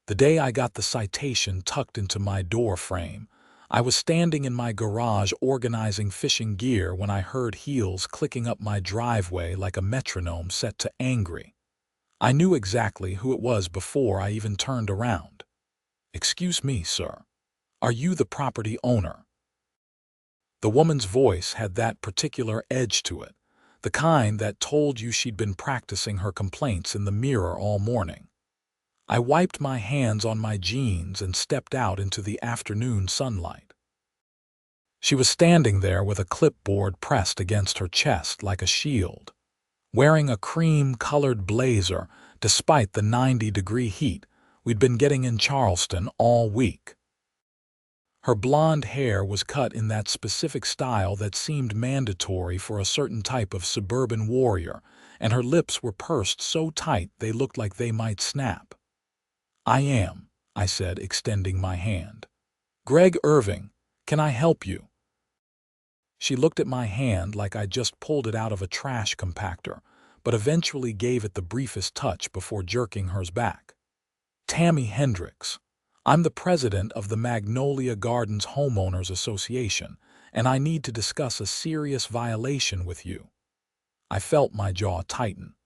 The day I got the citation tucked into my door frame, I was standing in my garage organizing fishing gear when I heard heels clicking up my driveway like a metronome set to angry. I knew exactly who it was before I even turned around. "Excuse me, sir. Are you the property owner?" The woman's voice had that particular edge to it, the kind that told you she'd been practicing her complaints in the mirror all morning. I wiped my hands on my jeans and stepped out into the afternoon sunlight. She was standing there with a clipboard pressed against her chest like a shield, wearing a cream-colored blazer despite the 90-degree heat we'd been getting in Charleston all week. Her blonde hair was cut in that specific style that seemed mandatory for a certain type of suburban warrior, and her lips were pursed so tight they looked like they might snap. "I am," I said, extending my hand. "Greg Irving, can I help you?" She looked at my hand like I'd just pulled it out of a trash compactor, but eventually gave it the briefest touch before jerking hers back. "Tammy Hendricks. I'm the president of the Magnolia Gardens Homeowners Association, and I need to discuss a serious violation with you." I felt my jaw tighten.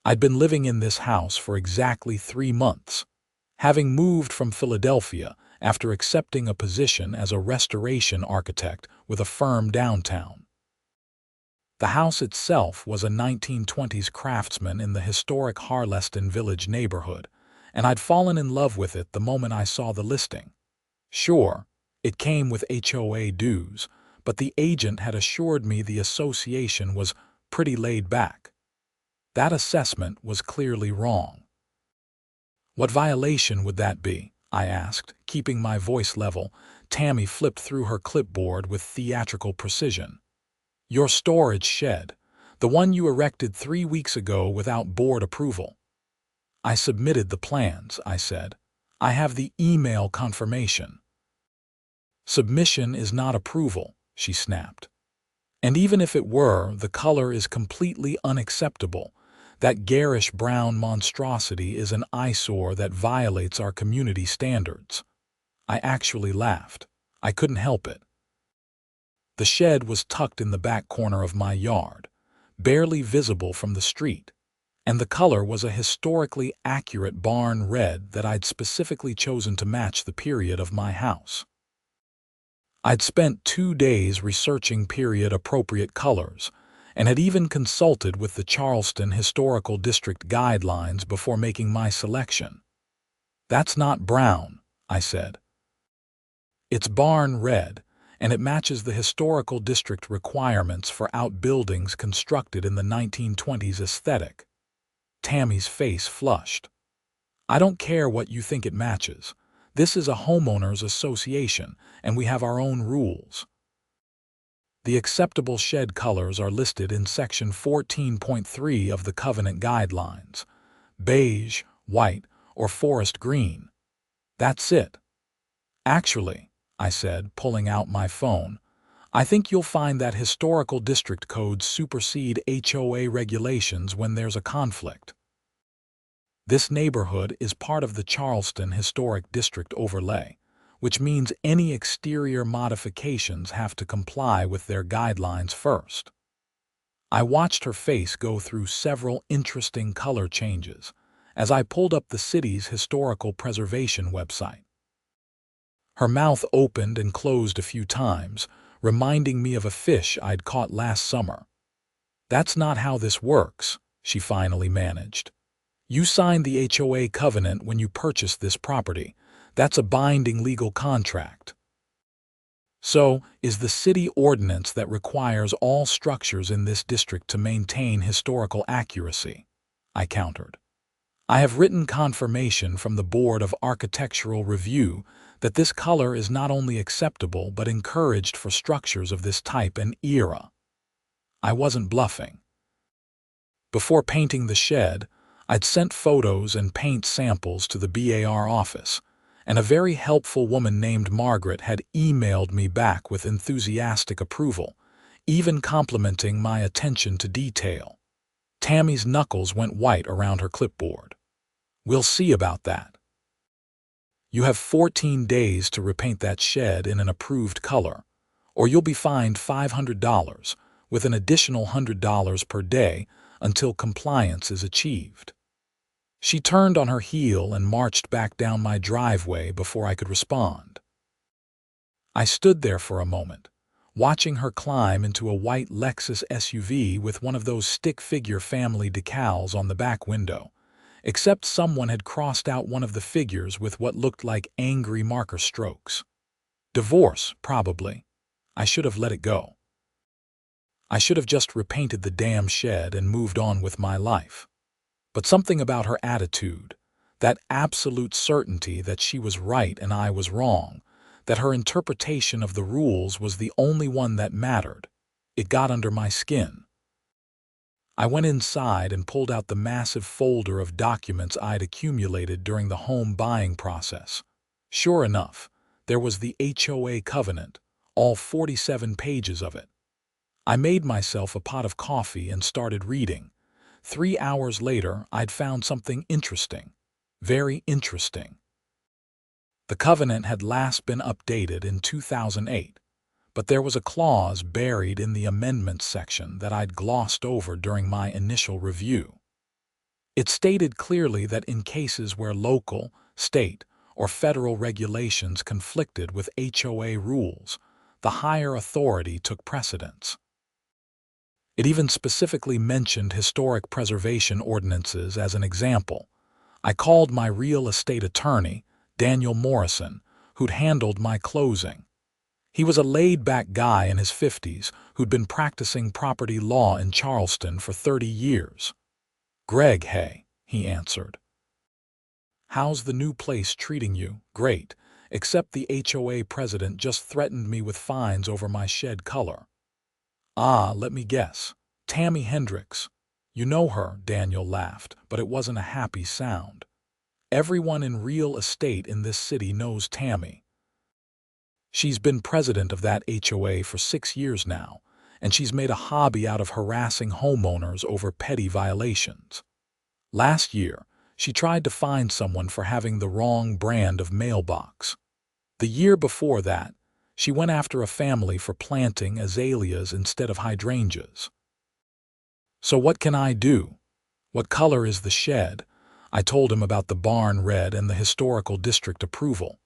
I'd been living in this house for exactly 3 months, having moved from Philadelphia after accepting a position as a restoration architect with a firm downtown. The house itself was a 1920s craftsman in the historic Harleston Village neighborhood, and I'd fallen in love with it the moment I saw the listing. Sure, it came with HOA dues, but the agent had assured me the association was pretty laid back. That assessment was clearly wrong. "What violation would that be?" I asked, keeping my voice level. Tammy flipped through her clipboard with theatrical precision. "Your storage shed, the one you erected 3 weeks ago without board approval." "I submitted the plans," I said. "I have the email confirmation." "Submission is not approval," she snapped. "And even if it were, the color is completely unacceptable. That garish brown monstrosity is an eyesore that violates our community standards." I actually laughed. I couldn't help it. The shed was tucked in the back corner of my yard, barely visible from the street, and the color was a historically accurate barn red that I'd specifically chosen to match the period of my house. I'd spent 2 days researching period-appropriate colors, and had even consulted with the Charleston Historical District guidelines before making my selection. "That's not brown," I said. "It's barn red, and it matches the Historical District requirements for outbuildings constructed in the 1920s aesthetic." Tammy's face flushed. "I don't care what you think it matches. This is a homeowners association, and we have our own rules. The acceptable shed colors are listed in Section 14.3 of the Covenant Guidelines: beige, white, or forest green. That's it." "Actually," I said, pulling out my phone, "I think you'll find that historical district codes supersede HOA regulations when there's a conflict. This neighborhood is part of the Charleston Historic District overlay, which means any exterior modifications have to comply with their guidelines first." I watched her face go through several interesting color changes as I pulled up the city's historical preservation website. Her mouth opened and closed a few times, reminding me of a fish I'd caught last summer. "That's not how this works," she finally managed. "You signed the HOA covenant when you purchased this property. That's a binding legal contract." "So is the city ordinance that requires all structures in this district to maintain historical accuracy," I countered. "I have written confirmation from the Board of Architectural Review that this color is not only acceptable but encouraged for structures of this type and era." I wasn't bluffing. Before painting the shed, I'd sent photos and paint samples to the BAR office, and a very helpful woman named Margaret had emailed me back with enthusiastic approval, even complimenting my attention to detail. Tammy's knuckles went white around her clipboard. "We'll see about that. You have 14 days to repaint that shed in an approved color, or you'll be fined $500 with an additional $100 per day until compliance is achieved. She turned on her heel and marched back down my driveway before I could respond. I stood there for a moment, watching her climb into a white Lexus SUV with one of those stick-figure family decals on the back window, except someone had crossed out one of the figures with what looked like angry marker strokes. Divorce, probably. I should have let it go. I should have just repainted the damn shed and moved on with my life. But something about her attitude, that absolute certainty that she was right and I was wrong, that her interpretation of the rules was the only one that mattered, it got under my skin. I went inside and pulled out the massive folder of documents I'd accumulated during the home buying process. Sure enough, there was the HOA covenant, all 47 pages of it. I made myself a pot of coffee and started reading. 3 hours later, I'd found something interesting. Very interesting. The covenant had last been updated in 2008, but there was a clause buried in the amendments section that I'd glossed over during my initial review. It stated clearly that in cases where local, state, or federal regulations conflicted with HOA rules, the higher authority took precedence. It even specifically mentioned historic preservation ordinances as an example. I called my real estate attorney, Daniel Morrison, who'd handled my closing. He was a laid-back guy in his 50s who'd been practicing property law in Charleston for 30 years. "Greg, hey," he answered. "How's the new place treating you?" "Great, except the HOA president just threatened me with fines over my shed color." "Ah, let me guess. Tammy Hendricks." "You know her," Daniel laughed, but it wasn't a happy sound. "Everyone in real estate in this city knows Tammy. She's been president of that HOA for 6 years now, and she's made a hobby out of harassing homeowners over petty violations. Last year, she tried to fine someone for having the wrong brand of mailbox. The year before that, she went after a family for planting azaleas instead of hydrangeas. So what can I do? What color is the shed?" I told him about the barn red and the historical district approval.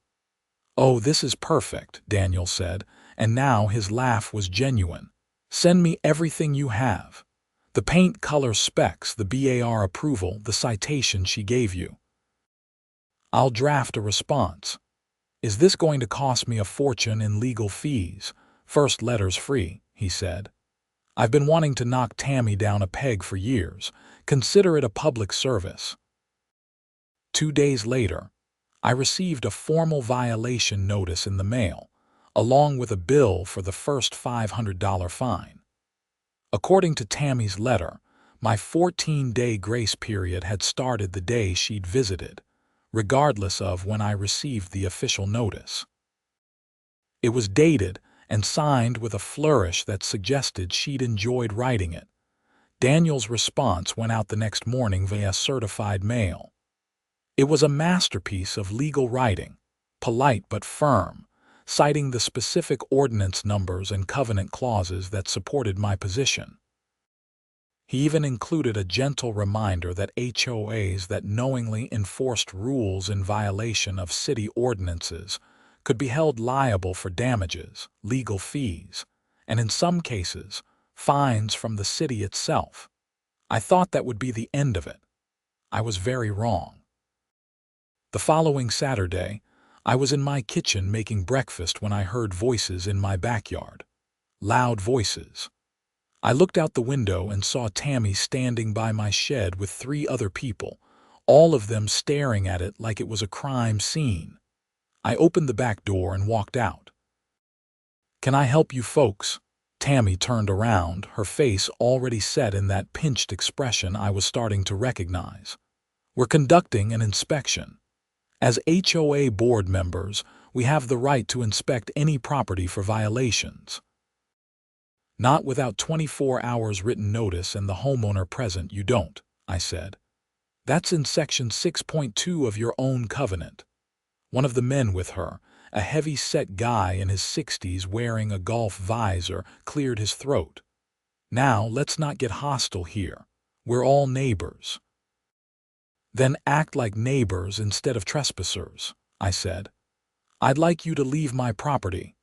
"Oh, this is perfect," Daniel said, and now his laugh was genuine. "Send me everything you have. The paint color specs, the BAR approval, the citation she gave you. I'll draft a response. Is this going to cost me a fortune in legal fees?" "First letter's free," he said. "I've been wanting to knock Tammy down a peg for years. Consider it a public service." 2 days later, I received a formal violation notice in the mail, along with a bill for the first $500 fine. According to Tammy's letter, my 14-day grace period had started the day she'd visited, regardless of when I received the official notice. It was dated and signed with a flourish that suggested she'd enjoyed writing it. Daniel's response went out the next morning via certified mail. It was a masterpiece of legal writing, polite but firm, citing the specific ordinance numbers and covenant clauses that supported my position. He even included a gentle reminder that HOAs that knowingly enforced rules in violation of city ordinances could be held liable for damages, legal fees, and in some cases, fines from the city itself. I thought that would be the end of it. I was very wrong. The following Saturday, I was in my kitchen making breakfast when I heard voices in my backyard. Loud voices. I looked out the window and saw Tammy standing by my shed with 3 other people, all of them staring at it like it was a crime scene. I opened the back door and walked out. "Can I help you folks?" Tammy turned around, her face already set in that pinched expression I was starting to recognize. "We're conducting an inspection. As HOA board members, we have the right to inspect any property for violations." "Not without 24 hours written notice and the homeowner present, you don't," I said. "That's in Section 6.2 of your own covenant. One of the men with her, a heavy-set guy in his 60s wearing a golf visor, cleared his throat. "Now, let's not get hostile here. We're all neighbors." "Then act like neighbors instead of trespassers," I said. "I'd like you to leave my property."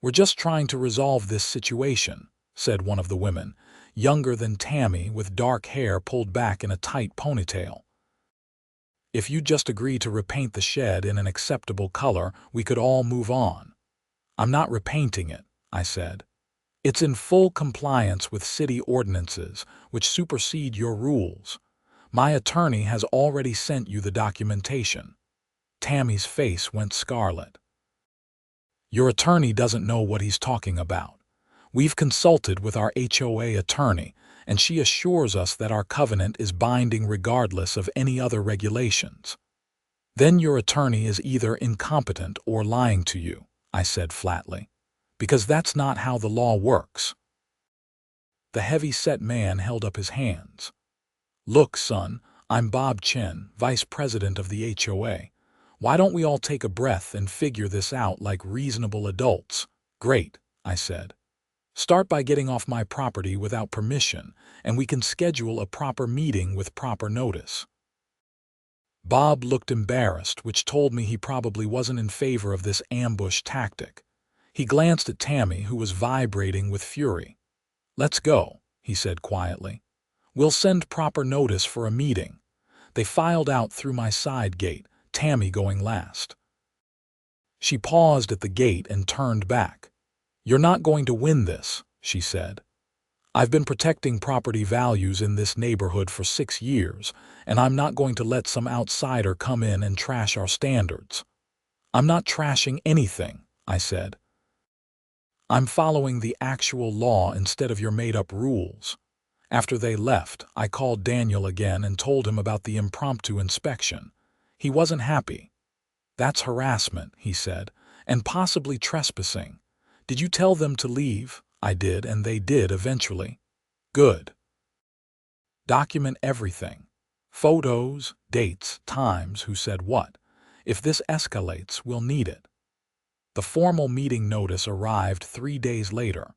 "We're just trying to resolve this situation," said one of the women, younger than Tammy, with dark hair pulled back in a tight ponytail. "If you'd just agree to repaint the shed in an acceptable color, we could all move on." "I'm not repainting it," I said. "It's in full compliance with city ordinances, which supersede your rules. My attorney has already sent you the documentation." Tammy's face went scarlet. "Your attorney doesn't know what he's talking about. We've consulted with our HOA attorney, and she assures us that our covenant is binding regardless of any other regulations." "Then your attorney is either incompetent or lying to you," I said flatly, "because that's not how the law works." The heavy-set man held up his hands. "Look, son, I'm Bob Chen, vice president of the HOA. Why don't we all take a breath and figure this out like reasonable adults?" "Great," I said. "Start by getting off my property without permission, and we can schedule a proper meeting with proper notice." Bob looked embarrassed, which told me he probably wasn't in favor of this ambush tactic. He glanced at Tammy, who was vibrating with fury. "Let's go," he said quietly. "We'll send proper notice for a meeting." They filed out through my side gate, Tammy going last. She paused at the gate and turned back. "You're not going to win this," she said. "I've been protecting property values in this neighborhood for 6 years, and I'm not going to let some outsider come in and trash our standards." "I'm not trashing anything," I said. "I'm following the actual law instead of your made-up rules." After they left, I called Daniel again and told him about the impromptu inspection. He wasn't happy. "That's harassment," he said, "and possibly trespassing. Did you tell them to leave?" "I did, and they did eventually." "Good. Document everything. Photos, dates, times, who said what. If this escalates, we'll need it." The formal meeting notice arrived 3 days later.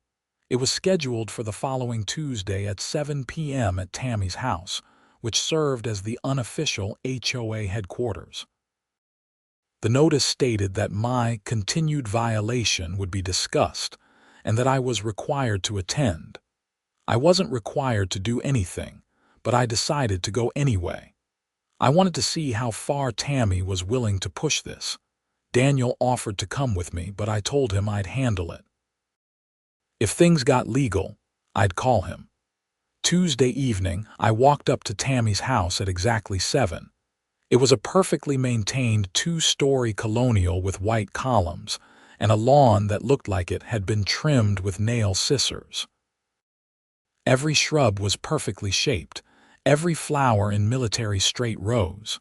It was scheduled for the following Tuesday at 7 p.m. at Tammy's house, which served as the unofficial HOA headquarters. The notice stated that my continued violation would be discussed and that I was required to attend. I wasn't required to do anything, but I decided to go anyway. I wanted to see how far Tammy was willing to push this. Daniel offered to come with me, but I told him I'd handle it. If things got legal, I'd call him. Tuesday evening, I walked up to Tammy's house at exactly 7. It was a perfectly maintained 2-story colonial with white columns and a lawn that looked like it had been trimmed with nail scissors. Every shrub was perfectly shaped, every flower in military straight rows.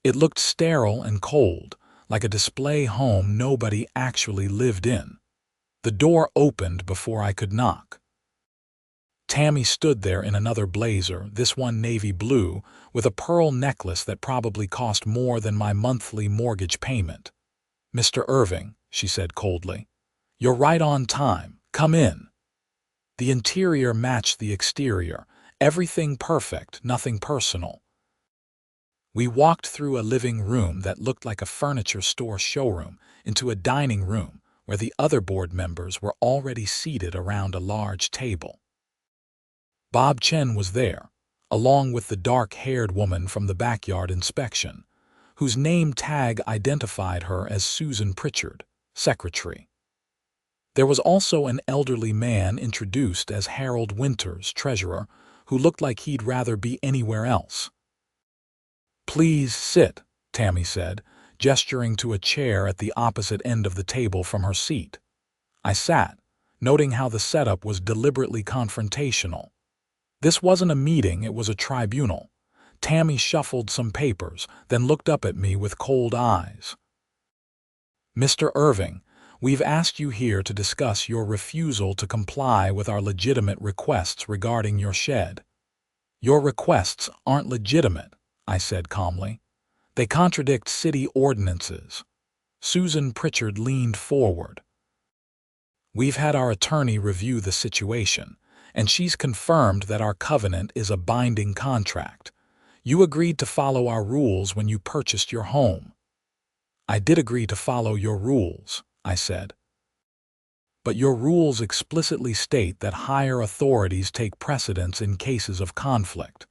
It looked sterile and cold, like a display home nobody actually lived in. The door opened before I could knock. Tammy stood there in another blazer, this one navy blue, with a pearl necklace that probably cost more than my monthly mortgage payment. "Mr. Irving," she said coldly, "you're right on time. Come in." The interior matched the exterior, everything perfect, nothing personal. We walked through a living room that looked like a furniture store showroom into a dining room where the other board members were already seated around a large table. Bob Chen was there, along with the dark-haired woman from the backyard inspection, whose name tag identified her as Susan Pritchard, secretary. There was also an elderly man introduced as Harold Winters, treasurer, who looked like he'd rather be anywhere else. "Please sit," Tammy said, gesturing to a chair at the opposite end of the table from her seat. I sat, noting how the setup was deliberately confrontational. This wasn't a meeting, it was a tribunal. Tammy shuffled some papers, then looked up at me with cold eyes. "Mr. Irving, we've asked you here to discuss your refusal to comply with our legitimate requests regarding your shed." "Your requests aren't legitimate," I said calmly. They contradict city ordinances. Susan Pritchard leaned forward. We've had our attorney review the situation, and she's confirmed that our covenant is a binding contract. You agreed to follow our rules when you purchased your home. I did agree to follow your rules, I said. But your rules explicitly state that higher authorities take precedence in cases of conflict.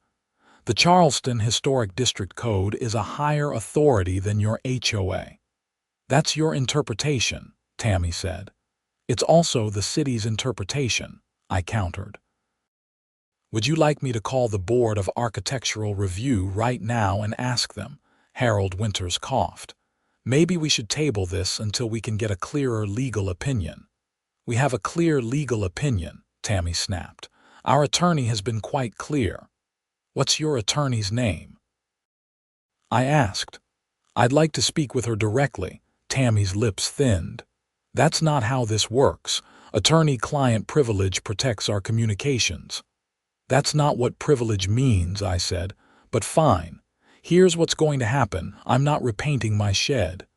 The Charleston Historic District Code is a higher authority than your HOA. That's your interpretation, Tammy said. It's also the city's interpretation, I countered. Would you like me to call the Board of Architectural Review right now and ask them? Harold Winters coughed. Maybe we should table this until we can get a clearer legal opinion. We have a clear legal opinion, Tammy snapped. Our attorney has been quite clear. What's your attorney's name? I asked. I'd like to speak with her directly. Tammy's lips thinned. That's not how this works. Attorney-client privilege protects our communications. That's not what privilege means, I said. But fine. Here's what's going to happen. I'm not repainting my shed.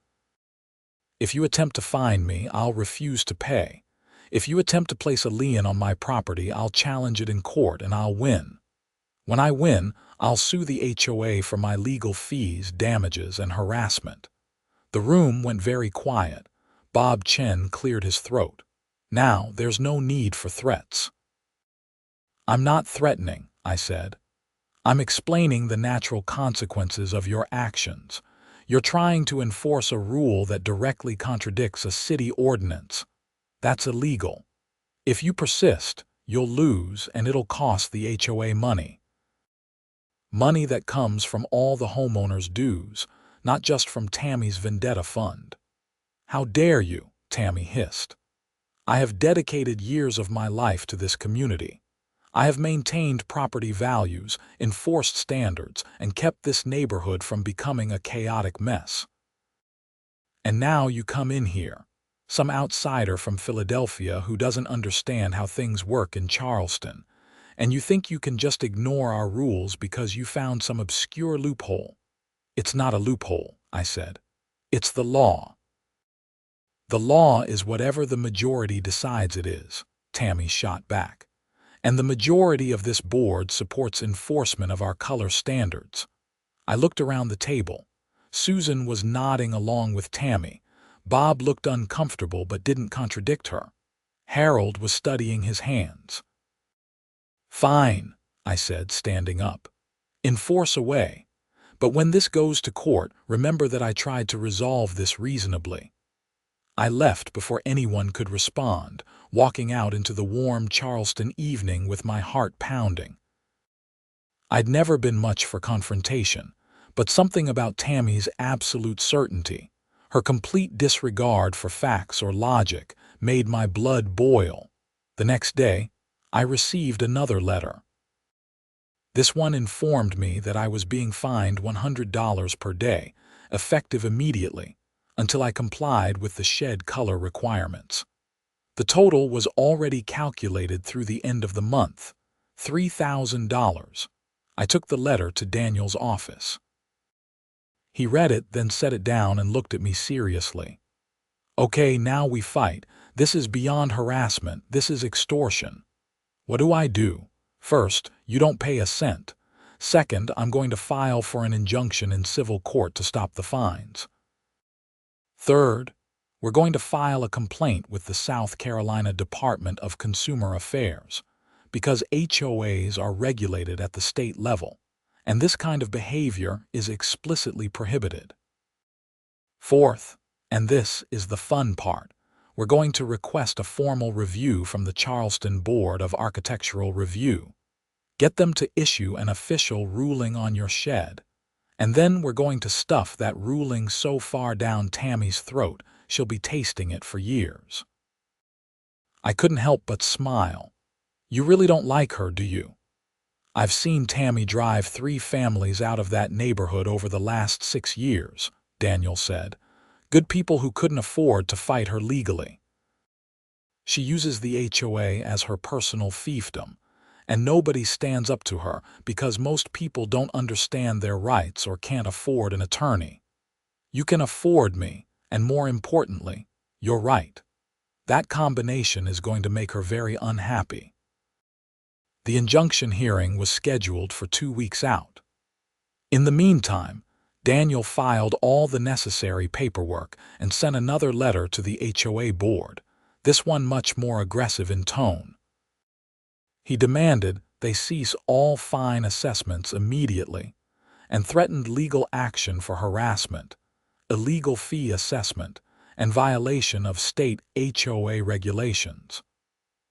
If you attempt to fine me, I'll refuse to pay. If you attempt to place a lien on my property, I'll challenge it in court and I'll win. When I win, I'll sue the HOA for my legal fees, damages, and harassment. The room went very quiet. Bob Chen cleared his throat. Now, there's no need for threats. I'm not threatening, I said. I'm explaining the natural consequences of your actions. You're trying to enforce a rule that directly contradicts a city ordinance. That's illegal. If you persist, you'll lose and it'll cost the HOA money. Money that comes from all the homeowners' dues, not just from Tammy's vendetta fund. How dare you, Tammy hissed. I have dedicated years of my life to this community. I have maintained property values, enforced standards, and kept this neighborhood from becoming a chaotic mess. And now you come in here, some outsider from Philadelphia who doesn't understand how things work in Charleston, and you think you can just ignore our rules because you found some obscure loophole. It's not a loophole, I said. It's the law. The law is whatever the majority decides it is, Tammy shot back. And the majority of this board supports enforcement of our color standards. I looked around the table. Susan was nodding along with Tammy. Bob looked uncomfortable but didn't contradict her. Harold was studying his hands. Fine, I said, standing up. Enforce away. But when this goes to court, remember that I tried to resolve this reasonably. I left before anyone could respond, walking out into the warm Charleston evening with my heart pounding. I'd never been much for confrontation, but something about Tammy's absolute certainty, her complete disregard for facts or logic, made my blood boil. The next day, I received another letter. This one informed me that I was being fined $100 per day, effective immediately, until I complied with the shed color requirements. The total was already calculated through the end of the month, $3,000. I took the letter to Daniel's office. He read it, then set it down and looked at me seriously. Okay, now we fight. This is beyond harassment. This is extortion. What do I do? First, you don't pay a cent. Second, I'm going to file for an injunction in civil court to stop the fines. Third, we're going to file a complaint with the South Carolina Department of Consumer Affairs, because HOAs are regulated at the state level, and this kind of behavior is explicitly prohibited. Fourth, and this is the fun part, we're going to request a formal review from the Charleston Board of Architectural Review. Get them to issue an official ruling on your shed. And then we're going to stuff that ruling so far down Tammy's throat, she'll be tasting it for years. I couldn't help but smile. You really don't like her, do you? I've seen Tammy drive 3 families out of that neighborhood over the last 6 years, Daniel said. Good people who couldn't afford to fight her legally. She uses the HOA as her personal fiefdom, and nobody stands up to her because most people don't understand their rights or can't afford an attorney. You can afford me, and more importantly, you're right. That combination is going to make her very unhappy. The injunction hearing was scheduled for 2 weeks out. In the meantime, Daniel filed all the necessary paperwork and sent another letter to the HOA board, this one much more aggressive in tone. He demanded they cease all fine assessments immediately and threatened legal action for harassment, illegal fee assessment, and violation of state HOA regulations.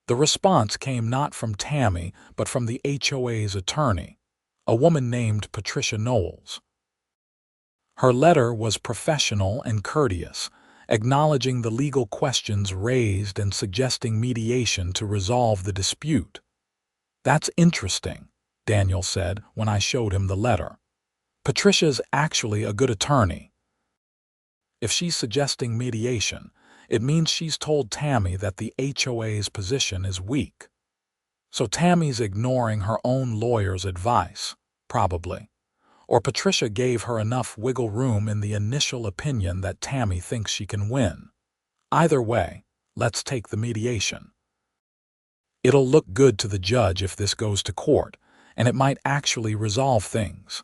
The response came not from Tammy but from the HOA's attorney, a woman named Patricia Knowles. Her letter was professional and courteous, acknowledging the legal questions raised and suggesting mediation to resolve the dispute. "That's interesting," Daniel said when I showed him the letter. "Patricia's actually a good attorney. If she's suggesting mediation, it means she's told Tammy that the HOA's position is weak. So Tammy's ignoring her own lawyer's advice, probably. Or Patricia gave her enough wiggle room in the initial opinion that Tammy thinks she can win. Either way, let's take the mediation. It'll look good to the judge if this goes to court, and it might actually resolve things."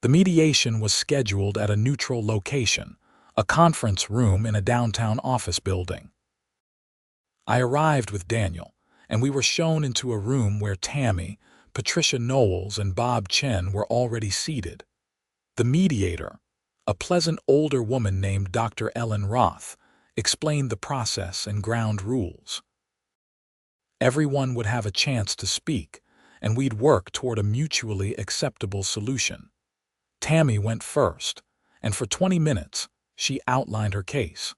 The mediation was scheduled at a neutral location, a conference room in a downtown office building. I arrived with Daniel, and we were shown into a room where Tammy, Patricia Knowles, and Bob Chen were already seated. The mediator, a pleasant older woman named Dr. Ellen Roth, explained the process and ground rules. Everyone would have a chance to speak, and we'd work toward a mutually acceptable solution. Tammy went first, and for 20 minutes, she outlined her case.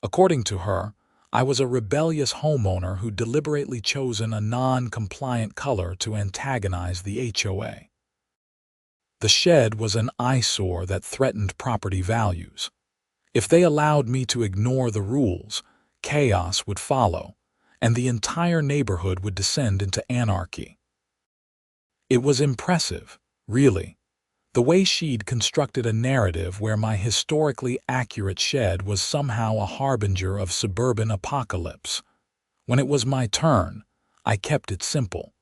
According to her, I was a rebellious homeowner who deliberately chosen a non-compliant color to antagonize the HOA. The shed was an eyesore that threatened property values. If they allowed me to ignore the rules, chaos would follow, and the entire neighborhood would descend into anarchy. It was impressive, really, the way she'd constructed a narrative where my historically accurate shed was somehow a harbinger of suburban apocalypse. When it was my turn, I kept it simple.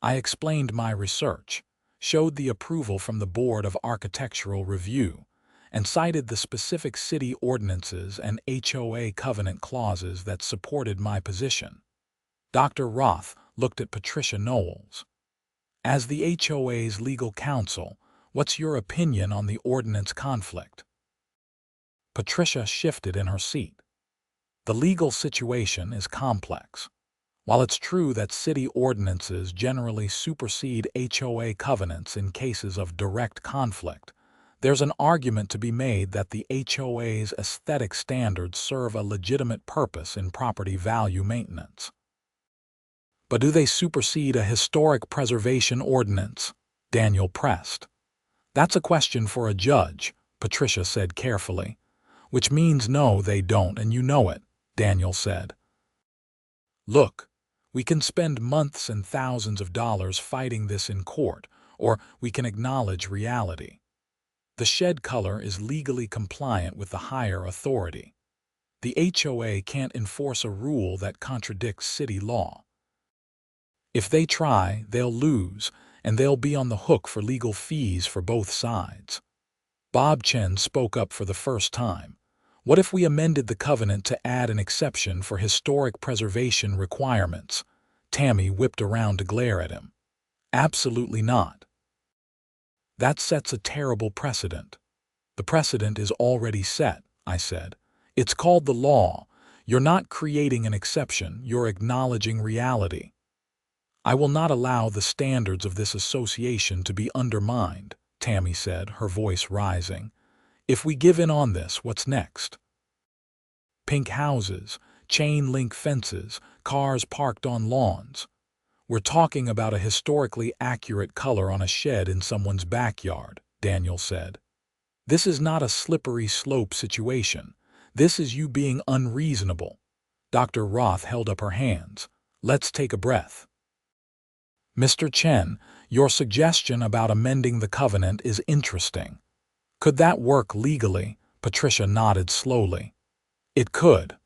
I explained my research, showed the approval from the Board of Architectural Review, and cited the specific city ordinances and HOA covenant clauses that supported my position. Dr. Roth looked at Patricia Knowles. "As the HOA's legal counsel, what's your opinion on the ordinance conflict?" Patricia shifted in her seat. The legal situation is complex. While it's true that city ordinances generally supersede HOA covenants in cases of direct conflict, there's an argument to be made that the HOA's aesthetic standards serve a legitimate purpose in property value maintenance. "But do they supersede a historic preservation ordinance?" Daniel pressed. "That's a question for a judge," Patricia said carefully. "Which means no, they don't, and you know it," Daniel said. "Look, we can spend months and thousands of dollars fighting this in court, or we can acknowledge reality. The shed color is legally compliant with the higher authority. The HOA can't enforce a rule that contradicts city law. If they try, they'll lose, and they'll be on the hook for legal fees for both sides." Bob Chen spoke up for the first time. "What if we amended the covenant to add an exception for historic preservation requirements?" Tammy whipped around to glare at him. "Absolutely not. That sets a terrible precedent." "The precedent is already set," I said. "It's called the law. You're not creating an exception, you're acknowledging reality." "I will not allow the standards of this association to be undermined," Tammy said, her voice rising. "If we give in on this, what's next? Pink houses, chain-link fences, cars parked on lawns. We're talking about a historically accurate color on a shed in someone's backyard," Daniel said. "This is not a slippery slope situation. This is you being unreasonable." Dr. Roth held up her hands. "Let's take a breath. Mr. Chen, your suggestion about amending the covenant is interesting. Could that work legally? Patricia nodded slowly. It could.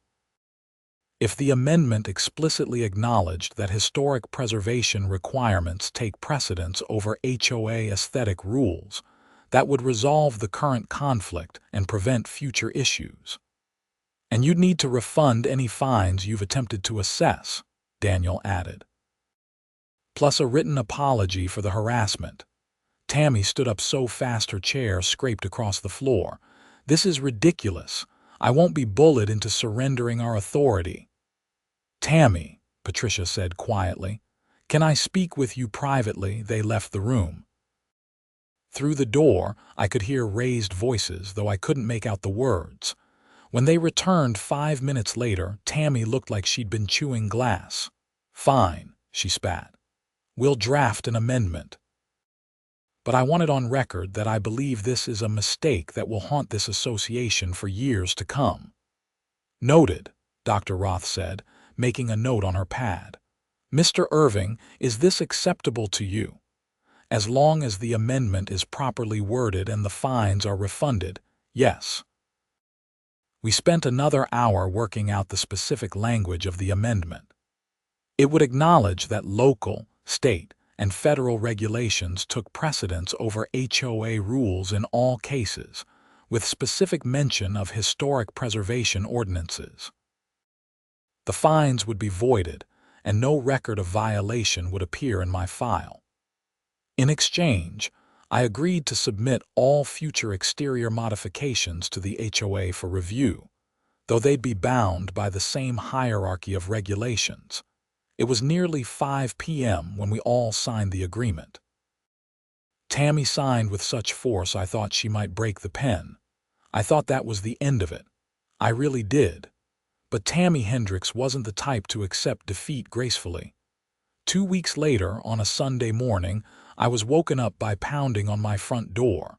If the amendment explicitly acknowledged that historic preservation requirements take precedence over HOA aesthetic rules, that would resolve the current conflict and prevent future issues. And you'd need to refund any fines you've attempted to assess, Daniel added. Plus a written apology for the harassment. Tammy stood up so fast her chair scraped across the floor. This is ridiculous. I won't be bullied into surrendering our authority. Tammy, Patricia said quietly, can I speak with you privately? They left the room. Through the door, I could hear raised voices, though I couldn't make out the words. When they returned 5 minutes later, Tammy looked like she'd been chewing glass. Fine, she spat. We'll draft an amendment. But I want it on record that I believe this is a mistake that will haunt this association for years to come. Noted, Dr. Roth said, making a note on her pad. Mr. Irving, is this acceptable to you? As long as the amendment is properly worded and the fines are refunded, yes. We spent another hour working out the specific language of the amendment. It would acknowledge that local, state, and federal regulations took precedence over HOA rules in all cases, with specific mention of historic preservation ordinances. The fines would be voided, and no record of violation would appear in my file. In exchange, I agreed to submit all future exterior modifications to the HOA for review, though they'd be bound by the same hierarchy of regulations. It was nearly 5 p.m. when we all signed the agreement. Tammy signed with such force I thought she might break the pen. I thought that was the end of it. I really did. But Tammy Hendricks wasn't the type to accept defeat gracefully. 2 weeks later, on a Sunday morning, I was woken up by pounding on my front door.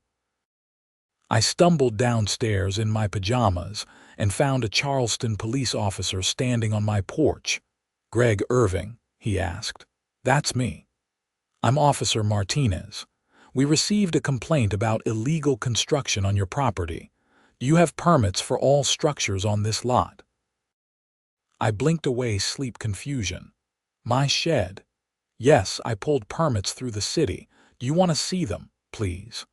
I stumbled downstairs in my pajamas and found a Charleston police officer standing on my porch. "Greg Irving," he asked. "That's me. I'm Officer Martinez. We received a complaint about illegal construction on your property. Do you have permits for all structures on this lot?" I blinked away sleep confusion. My shed. Yes, I pulled permits through the city. Do you want to see them, please?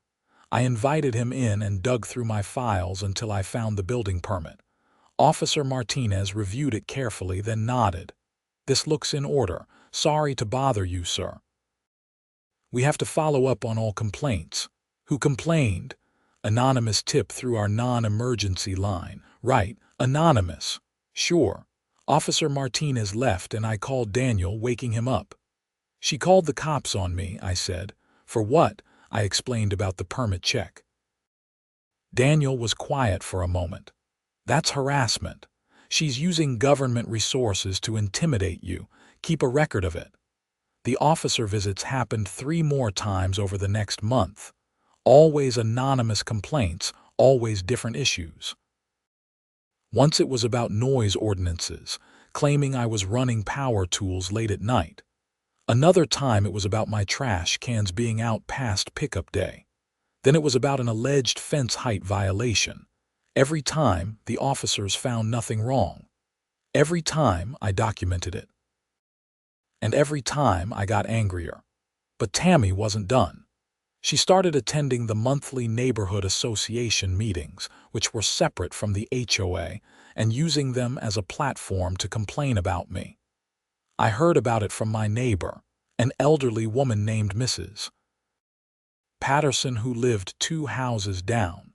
I invited him in and dug through my files until I found the building permit. Officer Martinez reviewed it carefully, then nodded. "This looks in order. Sorry to bother you, sir. We have to follow up on all complaints." "Who complained?" "Anonymous tip through our non-emergency line." "Right, anonymous. Sure." Officer Martinez left and I called Daniel, waking him up. "She called the cops on me," I said. "For what?" I explained about the permit check. Daniel was quiet for a moment. "That's harassment. She's using government resources to intimidate you. Keep a record of it." The officer visits happened 3 more times over the next month. Always anonymous complaints, always different issues. Once it was about noise ordinances, claiming I was running power tools late at night. Another time it was about my trash cans being out past pickup day. Then it was about an alleged fence height violation. Every time, the officers found nothing wrong. Every time, I documented it. And every time, I got angrier. But Tammy wasn't done. She started attending the monthly neighborhood association meetings, which were separate from the HOA, and using them as a platform to complain about me. I heard about it from my neighbor, an elderly woman named Mrs. Patterson, who lived 2 houses down.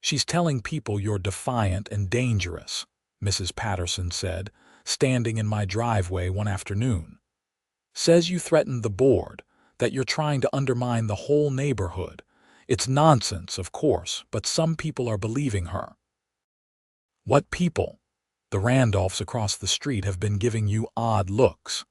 "She's telling people you're defiant and dangerous," Mrs. Patterson said, standing in my driveway one afternoon. "Says you threatened the board, that you're trying to undermine the whole neighborhood. It's nonsense, of course, but some people are believing her." "What people?" "The Randolphs across the street have been giving you odd looks."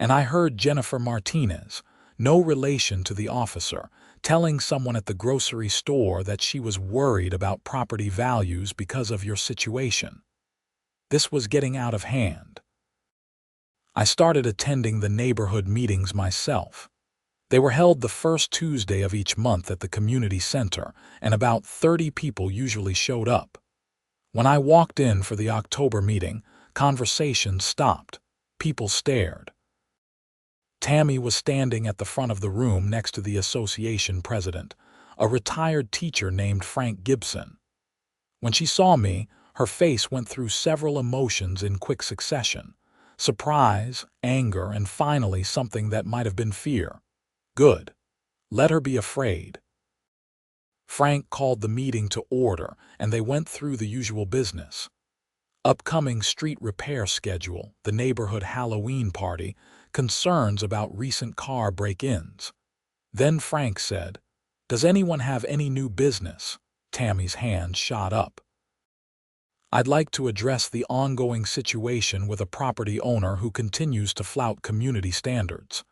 And I heard Jennifer Martinez, no relation to the officer, telling someone at the grocery store that she was worried about property values because of your situation. This was getting out of hand. I started attending the neighborhood meetings myself. They were held the first Tuesday of each month at the community center, and about 30 people usually showed up. When I walked in for the October meeting, conversation stopped. People stared. Tammy was standing at the front of the room next to the association president, a retired teacher named Frank Gibson. When she saw me, her face went through several emotions in quick succession: surprise, anger, and finally something that might have been fear. Good. Let her be afraid. Frank called the meeting to order, and they went through the usual business. Upcoming street repair schedule, the neighborhood Halloween party, concerns about recent car break-ins. Then Frank said, "Does anyone have any new business?" Tammy's hand shot up. "I'd like to address the ongoing situation with a property owner who continues to flout community standards."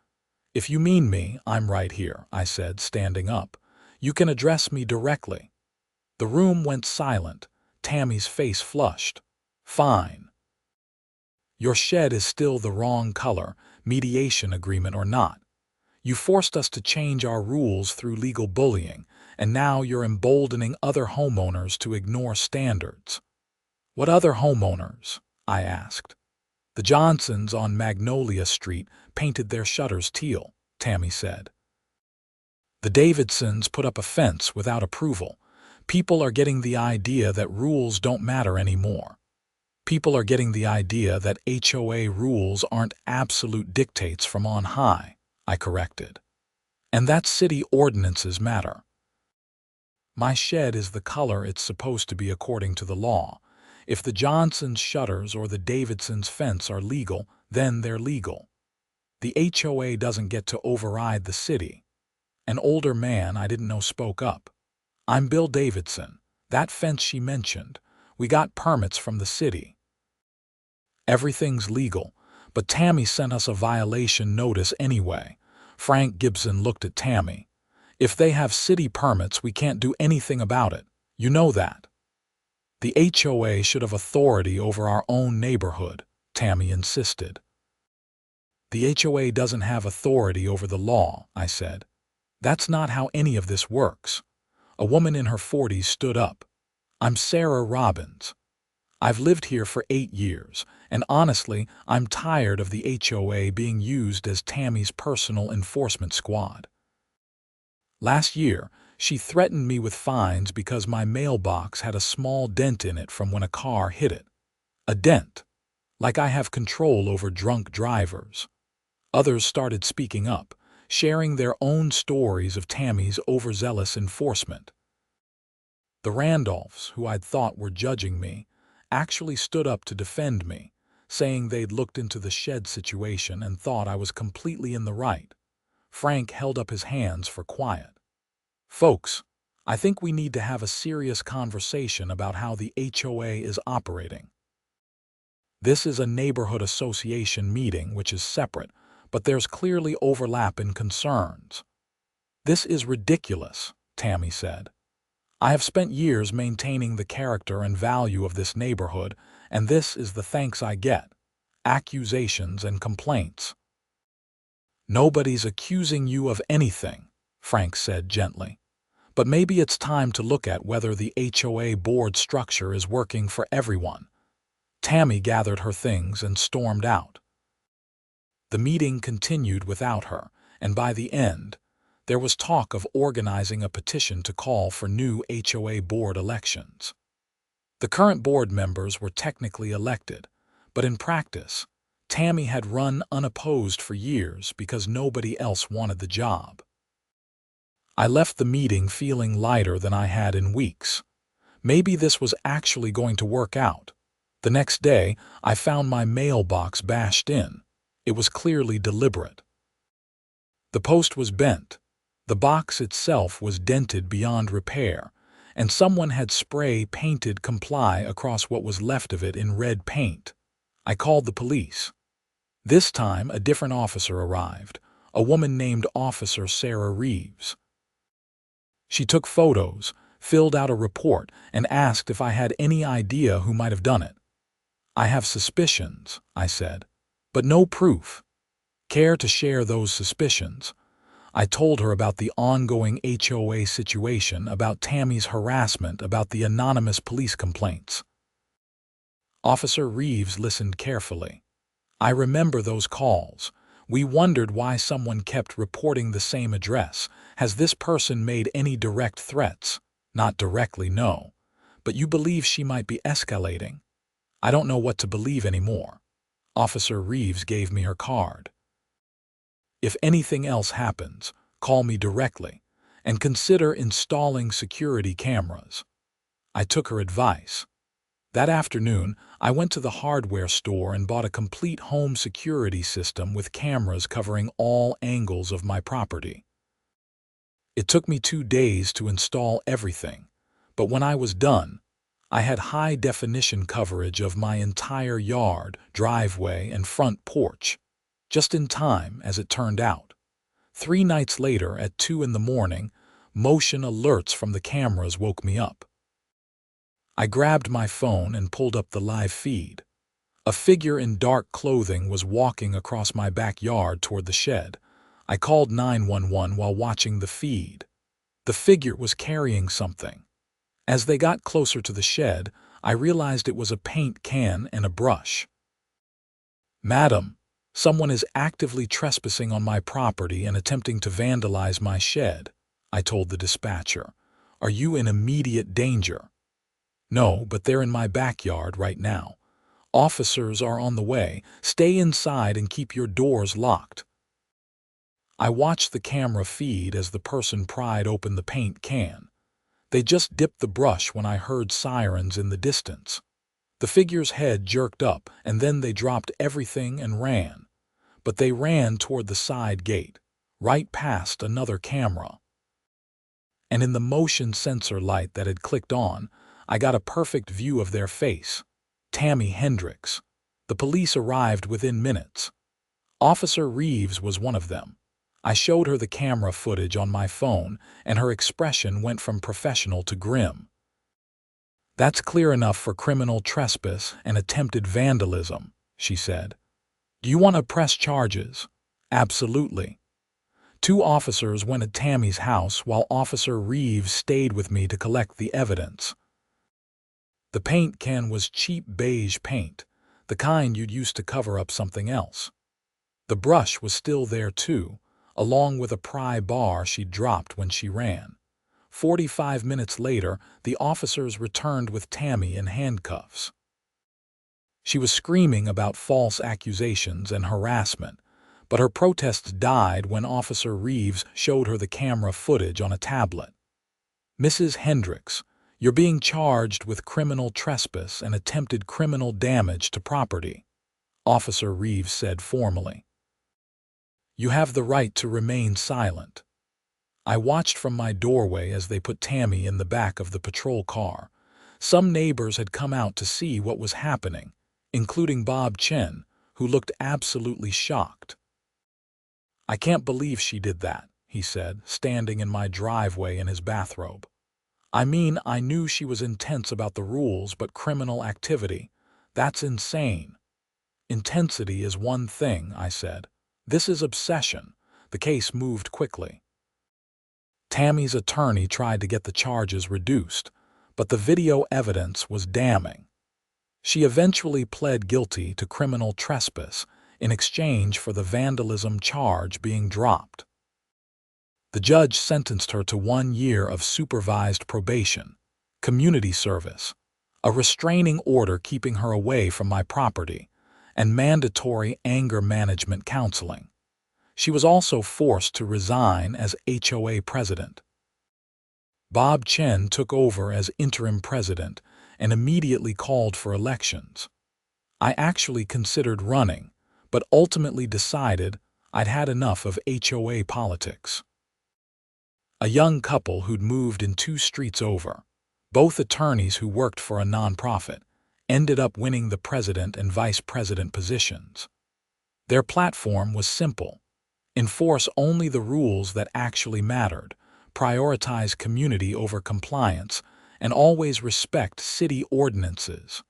"If you mean me, I'm right here," I said, standing up. "You can address me directly." The room went silent. Tammy's face flushed. "Fine. Your shed is still the wrong color, mediation agreement or not. You forced us to change our rules through legal bullying, and now you're emboldening other homeowners to ignore standards." "What other homeowners?" I asked. "The Johnsons on Magnolia Street painted their shutters teal," Tammy said. "The Davidsons put up a fence without approval. People are getting the idea that rules don't matter anymore. People are getting the idea that HOA rules aren't absolute dictates from on high," I corrected. "And that city ordinances matter. My shed is the color it's supposed to be according to the law. If the Johnsons' shutters or the Davidsons' fence are legal, then they're legal. The HOA doesn't get to override the city." An older man I didn't know spoke up. "I'm Bill Davidson. That fence she mentioned, we got permits from the city." "Everything's legal, but Tammy sent us a violation notice anyway." Frank Gibson looked at Tammy. "If they have city permits, we can't do anything about it. You know that." "The HOA should have authority over our own neighborhood," Tammy insisted. "The HOA doesn't have authority over the law," I said. "That's not how any of this works." A woman in her 40s stood up. "I'm Sarah Robbins. I've lived here for 8 years, and honestly, I'm tired of the HOA being used as Tammy's personal enforcement squad. Last year, she threatened me with fines because my mailbox had a small dent in it from when a car hit it. A dent. Like I have control over drunk drivers." Others started speaking up, sharing their own stories of Tammy's overzealous enforcement. The Randolphs, who I'd thought were judging me, actually stood up to defend me, saying they'd looked into the shed situation and thought I was completely in the right. Frank held up his hands for quiet. "Folks, I think we need to have a serious conversation about how the HOA is operating. This is a neighborhood association meeting, which is separate, but there's clearly overlap in concerns." "This is ridiculous," Tammy said. "I have spent years maintaining the character and value of this neighborhood, and this is the thanks I get: accusations and complaints." "Nobody's accusing you of anything," Frank said gently. "But maybe it's time to look at whether the HOA board structure is working for everyone." Tammy gathered her things and stormed out. The meeting continued without her, and by the end, there was talk of organizing a petition to call for new HOA board elections. The current board members were technically elected, but in practice, Tammy had run unopposed for years because nobody else wanted the job. I left the meeting feeling lighter than I had in weeks. Maybe this was actually going to work out. The next day, I found my mailbox bashed in. It was clearly deliberate. The post was bent. The box itself was dented beyond repair, and someone had spray painted "comply" across what was left of it in red paint. I called the police. This time, a different officer arrived, a woman named Officer Sarah Reeves. She took photos, filled out a report, and asked if I had any idea who might have done it. "I have suspicions," I said. but no proof. Care to share those suspicions? I told her about the ongoing HOA situation, about Tammy's harassment, about the anonymous police complaints. Officer Reeves listened carefully. I remember those calls. We wondered why someone kept reporting the same address. Has this person made any direct threats? Not directly, no. But you believe she might be escalating? I don't know what to believe anymore. Officer Reeves gave me her card. If anything else happens, call me directly, and consider installing security cameras. I took her advice. That afternoon, I went to the hardware store and bought a complete home security system with cameras covering all angles of my property. It took me 2 days to install everything, but when I was done, I had high-definition coverage of my entire yard, driveway, and front porch, just in time, as it turned out. 3 nights later, at 2 in the morning, motion alerts from the cameras woke me up. I grabbed my phone and pulled up the live feed. A figure in dark clothing was walking across my backyard toward the shed. I called 911 while watching the feed. The figure was carrying something. As they got closer to the shed, I realized it was a paint can and a brush. "Madam, someone is actively trespassing on my property and attempting to vandalize my shed," I told the dispatcher. "Are you in immediate danger?" "No, but they're in my backyard right now. Officers are on the way. Stay inside and keep your doors locked." I watched the camera feed as the person pried open the paint can. They just dipped the brush when I heard sirens in the distance. The figure's head jerked up, and then they dropped everything and ran. But they ran toward the side gate, right past another camera. And in the motion sensor light that had clicked on, I got a perfect view of their face. Tammy Hendricks. The police arrived within minutes. Officer Reeves was one of them. I showed her the camera footage on my phone, and her expression went from professional to grim. "That's clear enough for criminal trespass and attempted vandalism," she said. "Do you want to press charges?" "Absolutely." 2 officers went to Tammy's house while Officer Reeves stayed with me to collect the evidence. The paint can was cheap beige paint, the kind you'd use to cover up something else. The brush was still there too, along with a pry bar she'd dropped when she ran. 45 minutes later, the officers returned with Tammy in handcuffs. She was screaming about false accusations and harassment, but her protests died when Officer Reeves showed her the camera footage on a tablet. "Mrs. Hendricks, you're being charged with criminal trespass and attempted criminal damage to property," Officer Reeves said formally. "You have the right to remain silent." I watched from my doorway as they put Tammy in the back of the patrol car. Some neighbors had come out to see what was happening, including Bob Chen, who looked absolutely shocked. "I can't believe she did that," he said, standing in my driveway in his bathrobe. "I mean, I knew she was intense about the rules, but criminal activity, that's insane." "Intensity is one thing," I said. "This is obsession." The case moved quickly. Tammy's attorney tried to get the charges reduced, but the video evidence was damning. She eventually pled guilty to criminal trespass in exchange for the vandalism charge being dropped. The judge sentenced her to 1 year of supervised probation, community service, a restraining order keeping her away from my property, and mandatory anger management counseling. She was also forced to resign as HOA president. Bob Chen took over as interim president and immediately called for elections. I actually considered running, but ultimately decided I'd had enough of HOA politics. A young couple who'd moved in 2 streets over, both attorneys who worked for a nonprofit, ended up winning the president and vice president positions. Their platform was simple: enforce only the rules that actually mattered, prioritize community over compliance, and always respect city ordinances.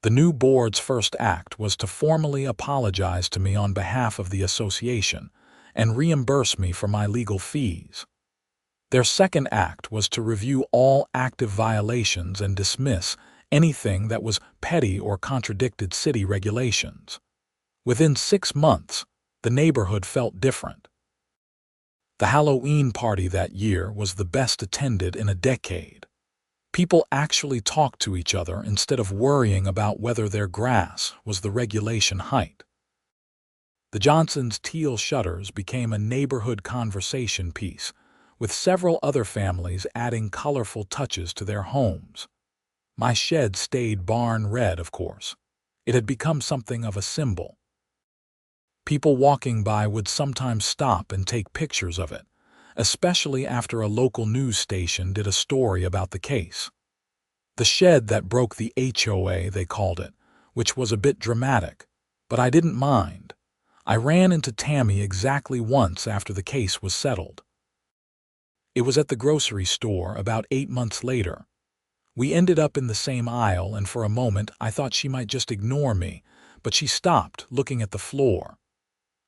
The new board's first act was to formally apologize to me on behalf of the association and reimburse me for my legal fees. Their second act was to review all active violations and dismiss anything that was petty or contradicted city regulations. Within 6 months, the neighborhood felt different. The Halloween party that year was the best attended in a decade. People actually talked to each other instead of worrying about whether their grass was the regulation height. The Johnsons' teal shutters became a neighborhood conversation piece, with several other families adding colorful touches to their homes. My shed stayed barn red, of course. It had become something of a symbol. People walking by would sometimes stop and take pictures of it, especially after a local news station did a story about the case. The shed that broke the HOA, they called it, which was a bit dramatic, but I didn't mind. I ran into Tammy exactly once after the case was settled. It was at the grocery store about 8 months later. We ended up in the same aisle, and for a moment I thought she might just ignore me, but she stopped, looking at the floor.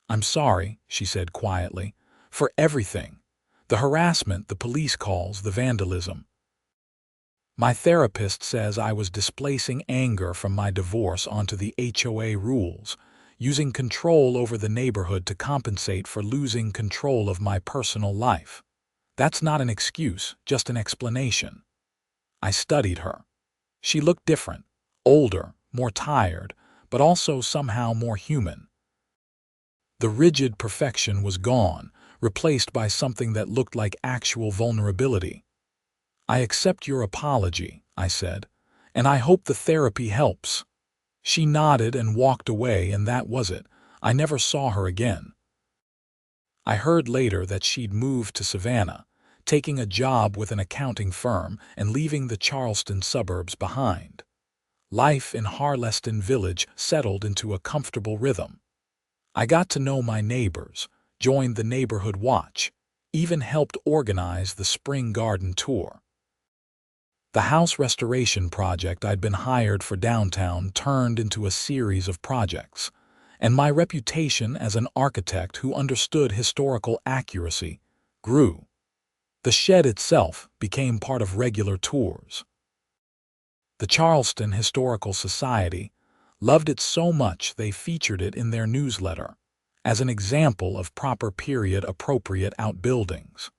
"I'm sorry," she said quietly, "for everything. The harassment, the police calls, the vandalism. My therapist says I was displacing anger from my divorce onto the HOA rules, using control over the neighborhood to compensate for losing control of my personal life. That's not an excuse, just an explanation." I studied her. She looked different, older, more tired, but also somehow more human. The rigid perfection was gone, replaced by something that looked like actual vulnerability. "I accept your apology," I said, "and I hope the therapy helps." She nodded and walked away, and that was it. I never saw her again. I heard later that she'd moved to Savannah, taking a job with an accounting firm and leaving the Charleston suburbs behind. Life in Harleston Village settled into a comfortable rhythm. I got to know my neighbors, joined the neighborhood watch, even helped organize the spring garden tour. The house restoration project I'd been hired for downtown turned into a series of projects, and my reputation as an architect who understood historical accuracy grew. The shed itself became part of regular tours. The Charleston Historical Society loved it so much they featured it in their newsletter as an example of proper period-appropriate outbuildings.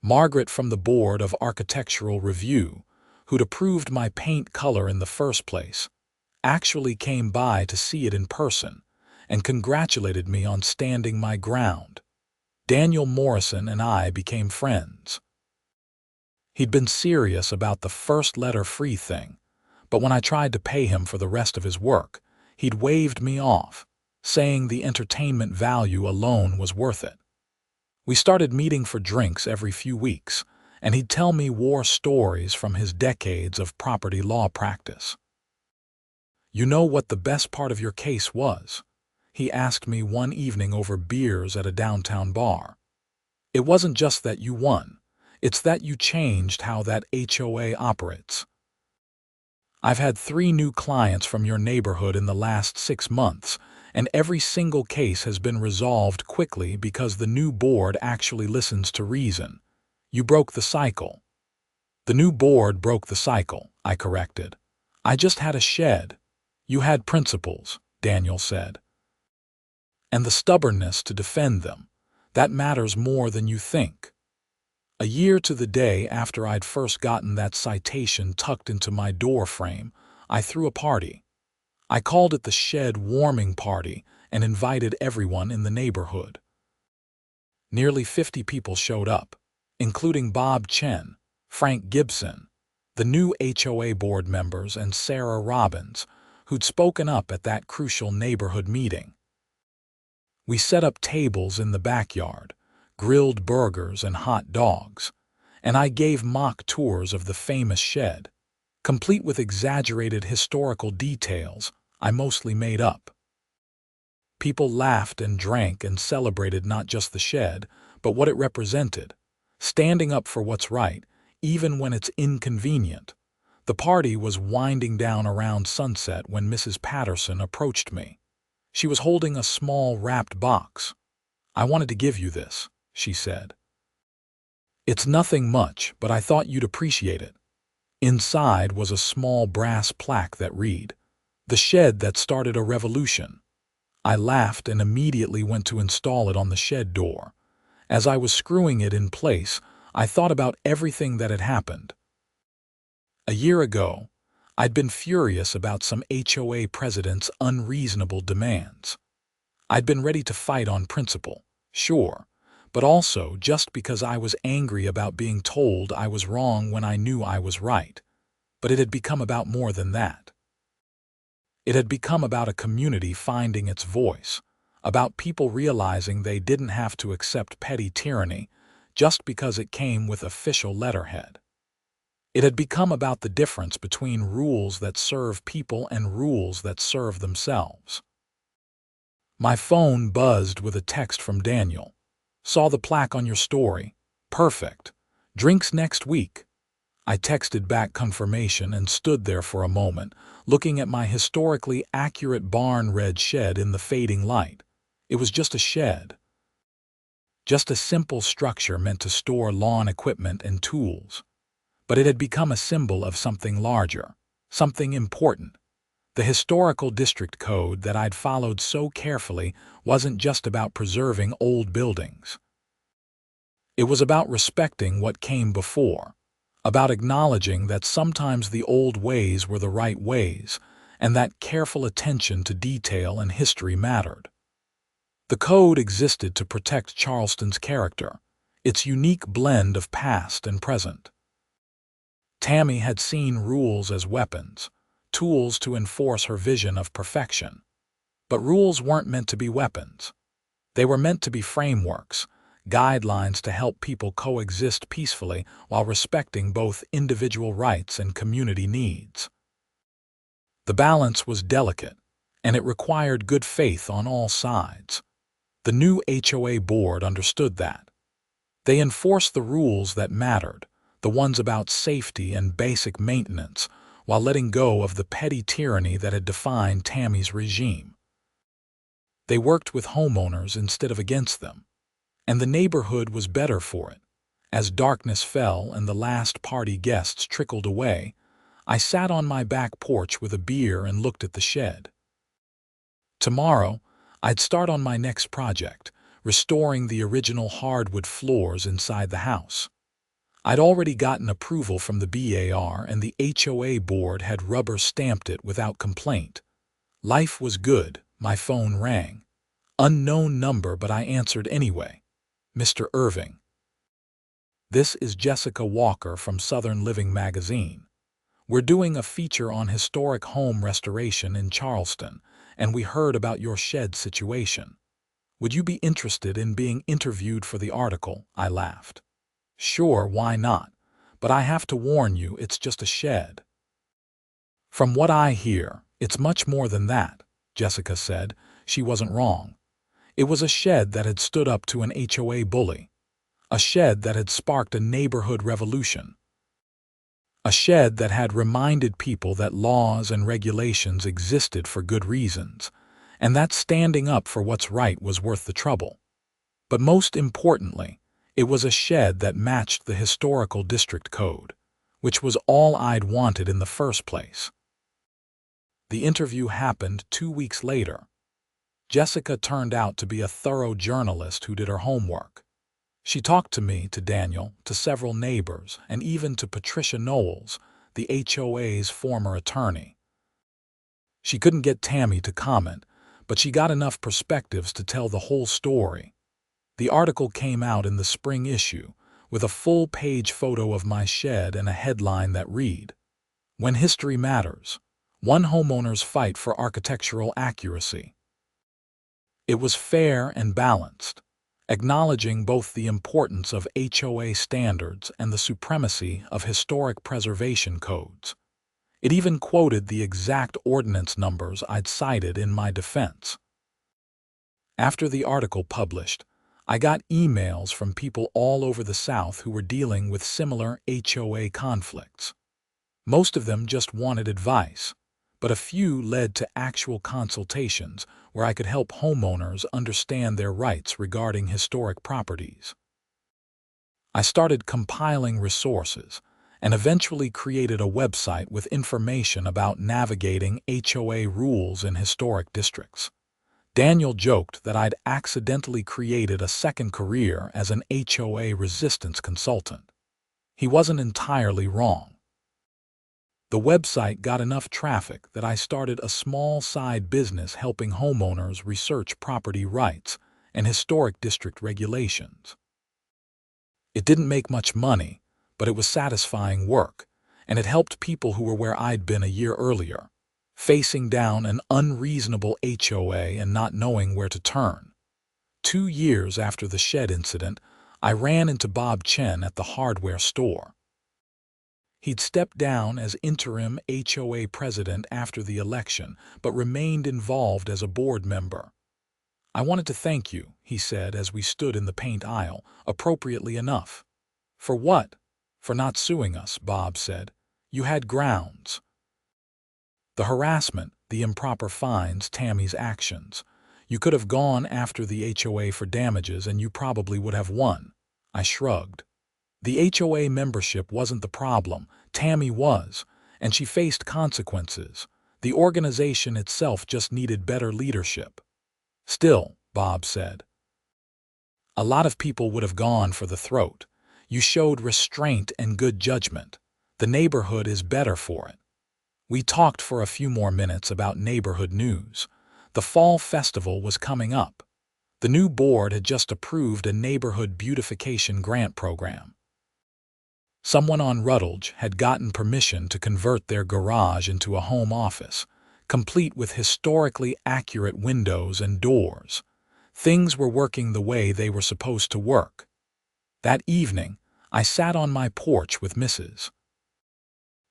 Margaret from the Board of Architectural Review, who'd approved my paint color in the first place, actually came by to see it in person and congratulated me on standing my ground. Daniel Morrison and I became friends. He'd been serious about the first letter-free thing, but when I tried to pay him for the rest of his work, he'd waved me off, saying the entertainment value alone was worth it. We started meeting for drinks every few weeks, and he'd tell me war stories from his decades of property law practice. "You know what the best part of your case was?" he asked me one evening over beers at a downtown bar. "It wasn't just that you won, it's that you changed how that HOA operates. I've had 3 new clients from your neighborhood in the last 6 months, and every single case has been resolved quickly because the new board actually listens to reason. You broke the cycle." "The new board broke the cycle," I corrected. "I just had a shed." "You had principles," Daniel said. "And the stubbornness to defend them. That matters more than you think." A year to the day after I'd first gotten that citation tucked into my door frame, I threw a party. I called it the Shed Warming Party and invited everyone in the neighborhood. Nearly 50 people showed up, including Bob Chen, Frank Gibson, the new HOA board members, and Sarah Robbins, who'd spoken up at that crucial neighborhood meeting. We set up tables in the backyard, grilled burgers and hot dogs, and I gave mock tours of the famous shed, complete with exaggerated historical details I mostly made up. People laughed and drank and celebrated not just the shed, but what it represented, standing up for what's right, even when it's inconvenient, The party was winding down around sunset when Mrs. Patterson approached me. She was holding a small wrapped box. "I wanted to give you this," she said. "It's nothing much, but I thought you'd appreciate it." Inside was a small brass plaque that read, "The shed that started a revolution." I laughed and immediately went to install it on the shed door. As I was screwing it in place, I thought about everything that had happened. A year ago, I'd been furious about some HOA president's unreasonable demands. I'd been ready to fight on principle, sure, but also just because I was angry about being told I was wrong when I knew I was right. But it had become about more than that. It had become about a community finding its voice, about people realizing they didn't have to accept petty tyranny just because it came with official letterhead. It had become about the difference between rules that serve people and rules that serve themselves. My phone buzzed with a text from Daniel. "Saw the plaque on your story. Perfect. Drinks next week." I texted back confirmation and stood there for a moment, looking at my historically accurate barn-red shed in the fading light. It was just a shed. Just a simple structure meant to store lawn equipment and tools. But it had become a symbol of something larger, something important. The historical district code that I'd followed so carefully wasn't just about preserving old buildings. It was about respecting what came before, about acknowledging that sometimes the old ways were the right ways, and that careful attention to detail and history mattered. The code existed to protect Charleston's character, its unique blend of past and present. Tammy had seen rules as weapons, tools to enforce her vision of perfection. But rules weren't meant to be weapons. They were meant to be frameworks, guidelines to help people coexist peacefully while respecting both individual rights and community needs. The balance was delicate, and it required good faith on all sides. The new HOA board understood that. They enforced the rules that mattered, the ones about safety and basic maintenance, while letting go of the petty tyranny that had defined Tammy's regime. They worked with homeowners instead of against them, and the neighborhood was better for it. As darkness fell and the last party guests trickled away, I sat on my back porch with a beer and looked at the shed. Tomorrow, I'd start on my next project, restoring the original hardwood floors inside the house. I'd already gotten approval from the BAR, and the HOA board had rubber-stamped it without complaint. Life was good. My phone rang. Unknown number, but I answered anyway. "Mr. Irving." "This is Jessica Walker from Southern Living magazine. We're doing a feature on historic home restoration in Charleston, and we heard about your shed situation. Would you be interested in being interviewed for the article?" I laughed. "Sure, why not? But I have to warn you, it's just a shed." "From what I hear, it's much more than that," Jessica said. She wasn't wrong. It was a shed that had stood up to an HOA bully. A shed that had sparked a neighborhood revolution. A shed that had reminded people that laws and regulations existed for good reasons, and that standing up for what's right was worth the trouble. But most importantly, it was a shed that matched the historical district code, which was all I'd wanted in the first place. The interview happened 2 weeks later. Jessica turned out to be a thorough journalist who did her homework. She talked to me, to Daniel, to several neighbors, and even to Patricia Knowles, the HOA's former attorney. She couldn't get Tammy to comment, but she got enough perspectives to tell the whole story. The article came out in the spring issue, with a full-page photo of my shed and a headline that read, "When History Matters, One Homeowner's Fight for Architectural Accuracy." It was fair and balanced, acknowledging both the importance of HOA standards and the supremacy of historic preservation codes. It even quoted the exact ordinance numbers I'd cited in my defense. After the article published, I got emails from people all over the South who were dealing with similar HOA conflicts. Most of them just wanted advice, but a few led to actual consultations where I could help homeowners understand their rights regarding historic properties. I started compiling resources and eventually created a website with information about navigating HOA rules in historic districts. Daniel joked that I'd accidentally created a second career as an HOA resistance consultant. He wasn't entirely wrong. The website got enough traffic that I started a small side business helping homeowners research property rights and historic district regulations. It didn't make much money, but it was satisfying work, and it helped people who were where I'd been a year earlier, facing down an unreasonable HOA and not knowing where to turn. 2 years after the shed incident, I ran into Bob Chen at the hardware store. He'd stepped down as interim HOA president after the election, but remained involved as a board member. "I wanted to thank you," he said as we stood in the paint aisle, appropriately enough. "For what?" "For not suing us," Bob said. "You had grounds." The harassment, the improper fines, Tammy's actions. You could have gone after the HOA for damages and you probably would have won. I shrugged. The HOA membership wasn't the problem, Tammy was, and she faced consequences. The organization itself just needed better leadership. "Still," Bob said, "a lot of people would have gone for the throat. You showed restraint and good judgment. The neighborhood is better for it." We talked for a few more minutes about neighborhood news. The fall festival was coming up. The new board had just approved a neighborhood beautification grant program. Someone on Rutledge had gotten permission to convert their garage into a home office, complete with historically accurate windows and doors. Things were working the way they were supposed to work. That evening, I sat on my porch with Mrs.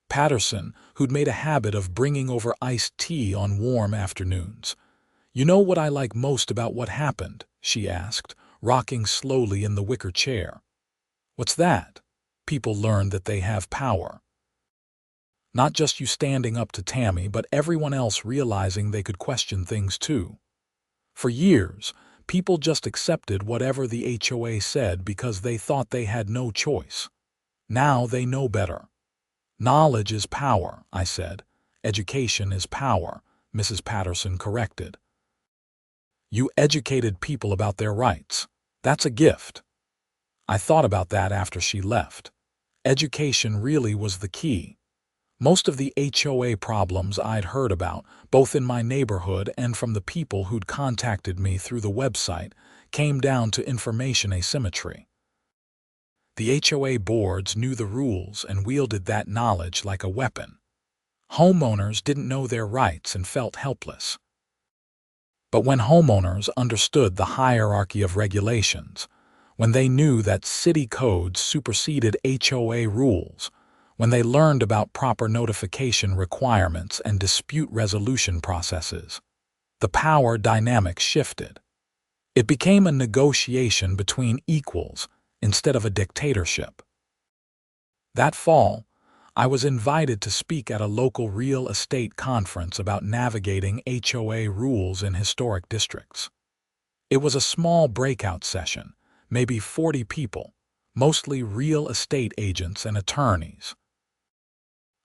Patterson, who'd made a habit of bringing over iced tea on warm afternoons. "You know what I like most about what happened?" she asked, rocking slowly in the wicker chair. "What's that?" "People learn that they have power. Not just you standing up to Tammy, but everyone else realizing they could question things too. For years, people just accepted whatever the HOA said because they thought they had no choice. Now they know better." "Knowledge is power," I said. "Education is power," Mrs. Patterson corrected. "You educated people about their rights. That's a gift." I thought about that after she left. Education really was the key. Most of the HOA problems I'd heard about, both in my neighborhood and from the people who'd contacted me through the website, came down to information asymmetry. The HOA boards knew the rules and wielded that knowledge like a weapon. Homeowners didn't know their rights and felt helpless. But when homeowners understood the hierarchy of regulations, when they knew that city codes superseded HOA rules, when they learned about proper notification requirements and dispute resolution processes, the power dynamic shifted. It became a negotiation between equals instead of a dictatorship. That fall, I was invited to speak at a local real estate conference about navigating HOA rules in historic districts. It was a small breakout session, maybe 40 people, mostly real estate agents and attorneys.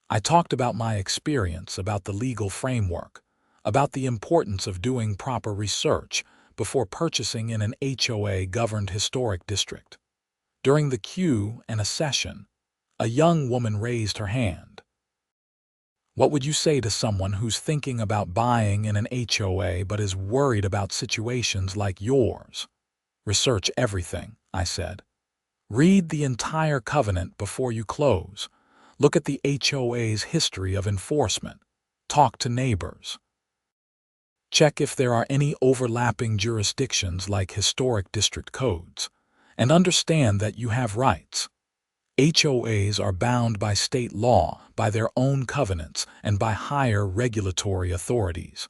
I talked about my experience, about the legal framework, about the importance of doing proper research before purchasing in an HOA-governed historic district. During the Q&A session, a young woman raised her hand. "What would you say to someone who's thinking about buying in an HOA but is worried about situations like yours?" "Research everything," I said. "Read the entire covenant before you close. Look at the HOA's history of enforcement. Talk to neighbors. Check if there are any overlapping jurisdictions like historic district codes. And understand that you have rights. HOAs are bound by state law, by their own covenants, and by higher regulatory authorities.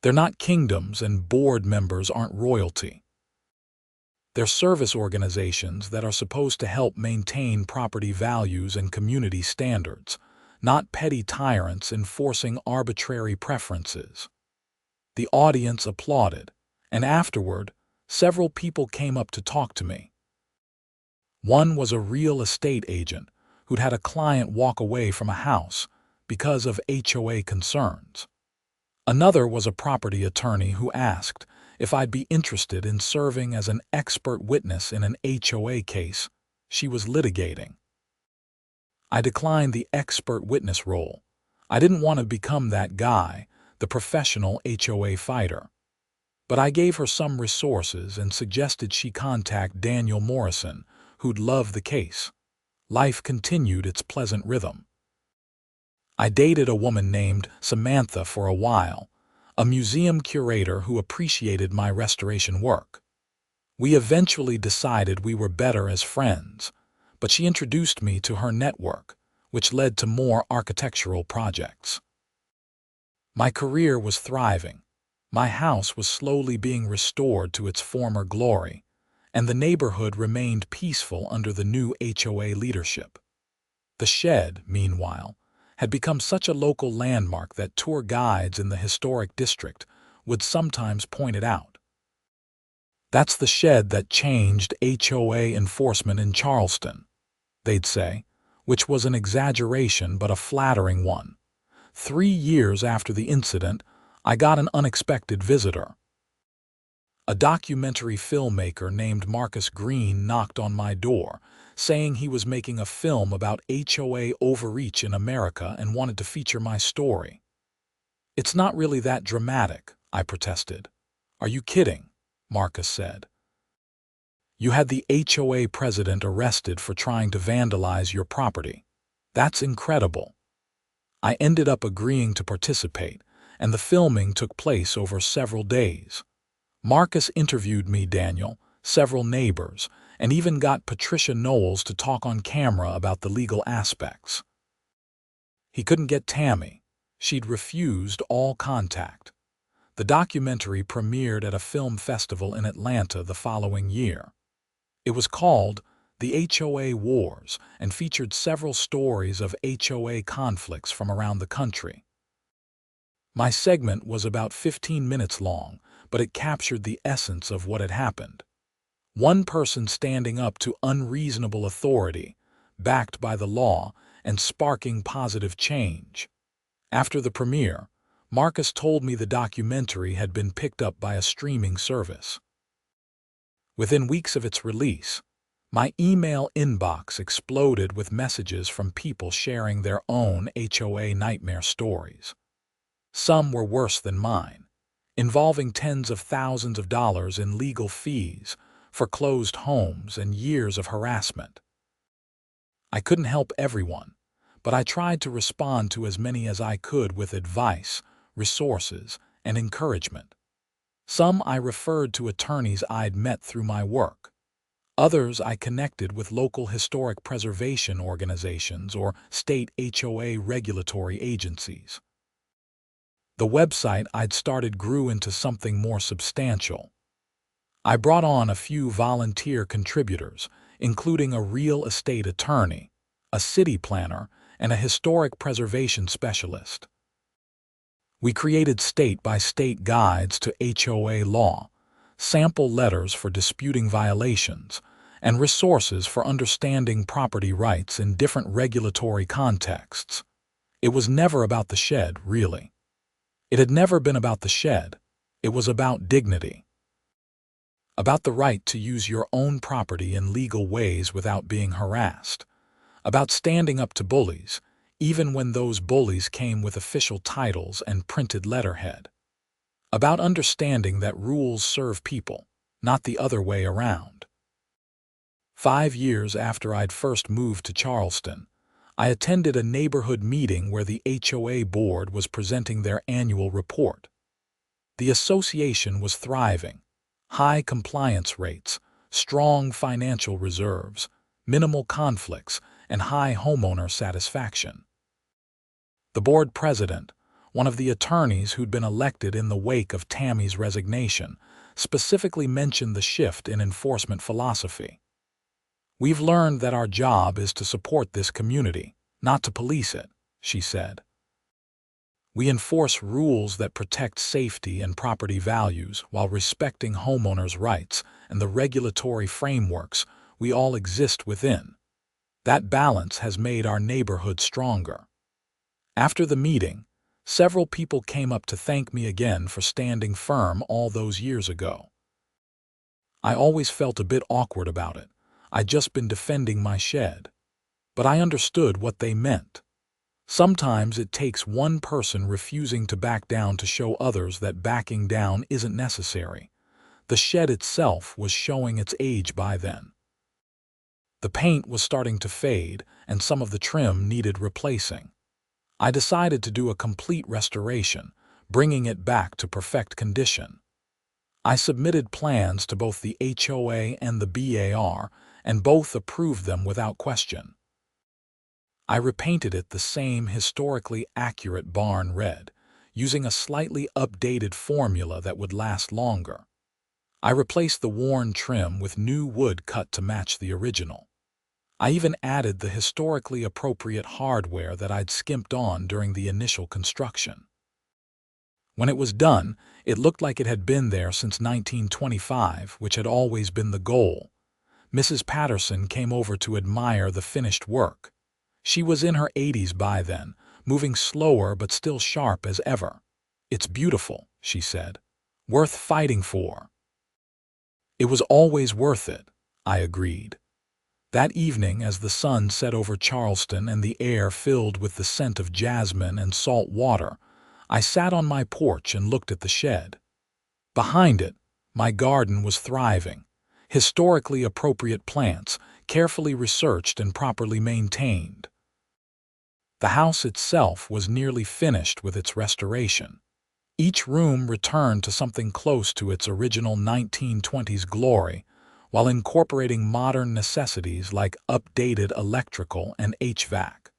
They're not kingdoms, and board members aren't royalty. They're service organizations that are supposed to help maintain property values and community standards, not petty tyrants enforcing arbitrary preferences. The audience applauded, and afterward, several people came up to talk to me. One was a real estate agent who'd had a client walk away from a house because of HOA concerns. Another was a property attorney who asked if I'd be interested in serving as an expert witness in an HOA case she was litigating. I declined the expert witness role. I didn't want to become that guy, the professional HOA fighter. But I gave her some resources and suggested she contact Daniel Morrison, who'd love the case. Life continued its pleasant rhythm. I dated a woman named Samantha for a while, a museum curator who appreciated my restoration work. We eventually decided we were better as friends, but she introduced me to her network, which led to more architectural projects. My career was thriving. My house was slowly being restored to its former glory, and the neighborhood remained peaceful under the new HOA leadership. The shed, meanwhile, had become such a local landmark that tour guides in the historic district would sometimes point it out. "That's the shed that changed HOA enforcement in Charleston," they'd say, which was an exaggeration but a flattering one. 3 years after the incident, I got an unexpected visitor. A documentary filmmaker named Marcus Green knocked on my door, saying he was making a film about HOA overreach in America and wanted to feature my story. "It's not really that dramatic," I protested. "Are you kidding?" Marcus said. "You had the HOA president arrested for trying to vandalize your property. That's incredible." I ended up agreeing to participate, and the filming took place over several days. Marcus interviewed me, Daniel, several neighbors, and even got Patricia Knowles to talk on camera about the legal aspects. He couldn't get Tammy. She'd refused all contact. The documentary premiered at a film festival in Atlanta the following year. It was called The HOA Wars and featured several stories of HOA conflicts from around the country. My segment was about 15 minutes long, but it captured the essence of what had happened. One person standing up to unreasonable authority, backed by the law, and sparking positive change. After the premiere, Marcus told me the documentary had been picked up by a streaming service. Within weeks of its release, my email inbox exploded with messages from people sharing their own HOA nightmare stories. Some were worse than mine, involving tens of thousands of dollars in legal fees, foreclosed homes, and years of harassment. I couldn't help everyone, but I tried to respond to as many as I could with advice, resources, and encouragement. Some I referred to attorneys I'd met through my work. Others I connected with local historic preservation organizations or state HOA regulatory agencies. The website I'd started grew into something more substantial. I brought on a few volunteer contributors, including a real estate attorney, a city planner, and a historic preservation specialist. We created state-by-state guides to HOA law, sample letters for disputing violations, and resources for understanding property rights in different regulatory contexts. It was never about the shed, really. It had never been about the shed. It was about dignity. About the right to use your own property in legal ways without being harassed. About standing up to bullies, even when those bullies came with official titles and printed letterhead. About understanding that rules serve people, not the other way around. 5 years after I'd first moved to Charleston, I attended a neighborhood meeting where the HOA board was presenting their annual report. The association was thriving. High compliance rates, strong financial reserves, minimal conflicts, and high homeowner satisfaction. The board president, one of the attorneys who'd been elected in the wake of Tammy's resignation, specifically mentioned the shift in enforcement philosophy. "We've learned that our job is to support this community, not to police it," she said. We enforce rules that protect safety and property values while respecting homeowners' rights and the regulatory frameworks we all exist within. That balance has made our neighborhood stronger. After the meeting, several people came up to thank me again for standing firm all those years ago. I always felt a bit awkward about it. I'd just been defending my shed. But I understood what they meant. Sometimes it takes one person refusing to back down to show others that backing down isn't necessary. The shed itself was showing its age by then. The paint was starting to fade, and some of the trim needed replacing. I decided to do a complete restoration, bringing it back to perfect condition. I submitted plans to both the HOA and the BAR, and both approved them without question. I repainted it the same historically accurate barn red, using a slightly updated formula that would last longer. I replaced the worn trim with new wood cut to match the original. I even added the historically appropriate hardware that I'd skimped on during the initial construction. When it was done, it looked like it had been there since 1925, which had always been the goal. Mrs. Patterson came over to admire the finished work. She was in her 80s by then, moving slower but still sharp as ever. "It's beautiful," she said. "Worth fighting for." It was always worth it, I agreed. That evening, as the sun set over Charleston and the air filled with the scent of jasmine and salt water, I sat on my porch and looked at the shed. Behind it, my garden was thriving. Historically appropriate plants, carefully researched and properly maintained. The house itself was nearly finished with its restoration. Each room returned to something close to its original 1920s glory, while incorporating modern necessities like updated electrical and HVAC.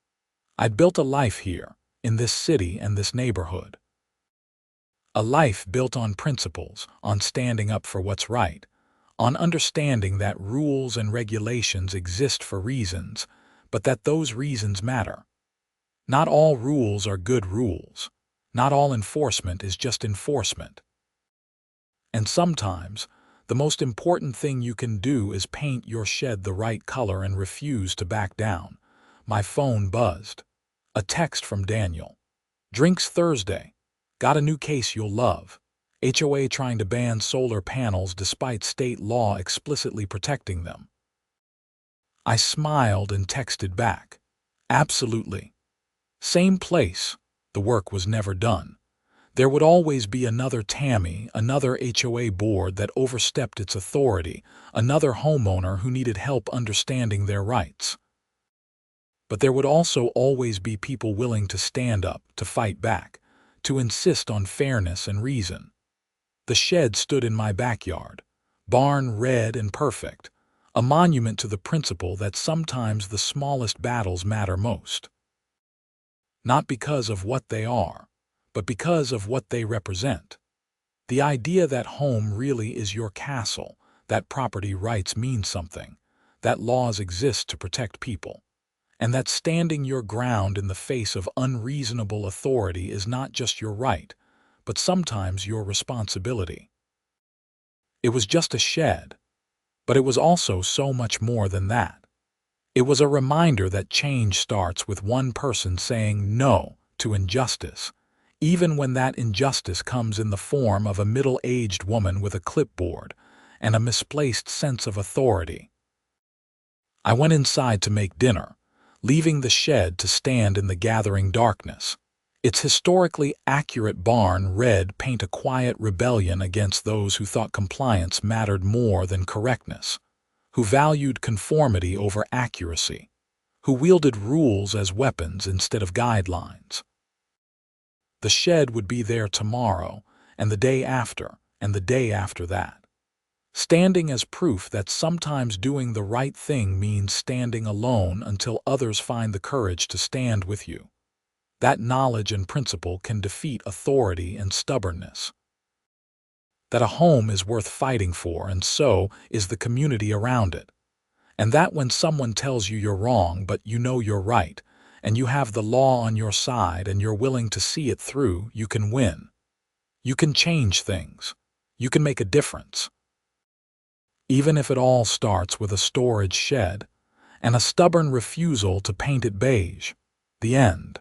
I'd built a life here, in this city and this neighborhood. A life built on principles, on standing up for what's right, on understanding that rules and regulations exist for reasons, but that those reasons matter. Not all rules are good rules. Not all enforcement is just enforcement. And sometimes, the most important thing you can do is paint your shed the right color and refuse to back down. My phone buzzed. A text from Daniel. "Drinks Thursday. Got a new case you'll love. HOA trying to ban solar panels despite state law explicitly protecting them." I smiled and texted back. "Absolutely. Same place." The work was never done. There would always be another Tammy, another HOA board that overstepped its authority, another homeowner who needed help understanding their rights. But there would also always be people willing to stand up, to fight back, to insist on fairness and reason. The shed stood in my backyard, barn red and perfect, a monument to the principle that sometimes the smallest battles matter most. Not because of what they are, but because of what they represent. The idea that home really is your castle, that property rights mean something, that laws exist to protect people, and that standing your ground in the face of unreasonable authority is not just your right, but sometimes your responsibility. It was just a shed, but it was also so much more than that. It was a reminder that change starts with one person saying no to injustice, even when that injustice comes in the form of a middle-aged woman with a clipboard and a misplaced sense of authority. I went inside to make dinner, leaving the shed to stand in the gathering darkness. Its historically accurate barn red paint a quiet rebellion against those who thought compliance mattered more than correctness, who valued conformity over accuracy, who wielded rules as weapons instead of guidelines. The shed would be there tomorrow, and the day after, and the day after that, standing as proof that sometimes doing the right thing means standing alone until others find the courage to stand with you. That knowledge and principle can defeat authority and stubbornness. That a home is worth fighting for, and so is the community around it. And that when someone tells you you're wrong but you know you're right, and you have the law on your side and you're willing to see it through, you can win. You can change things. You can make a difference. Even if it all starts with a storage shed and a stubborn refusal to paint it beige. The end.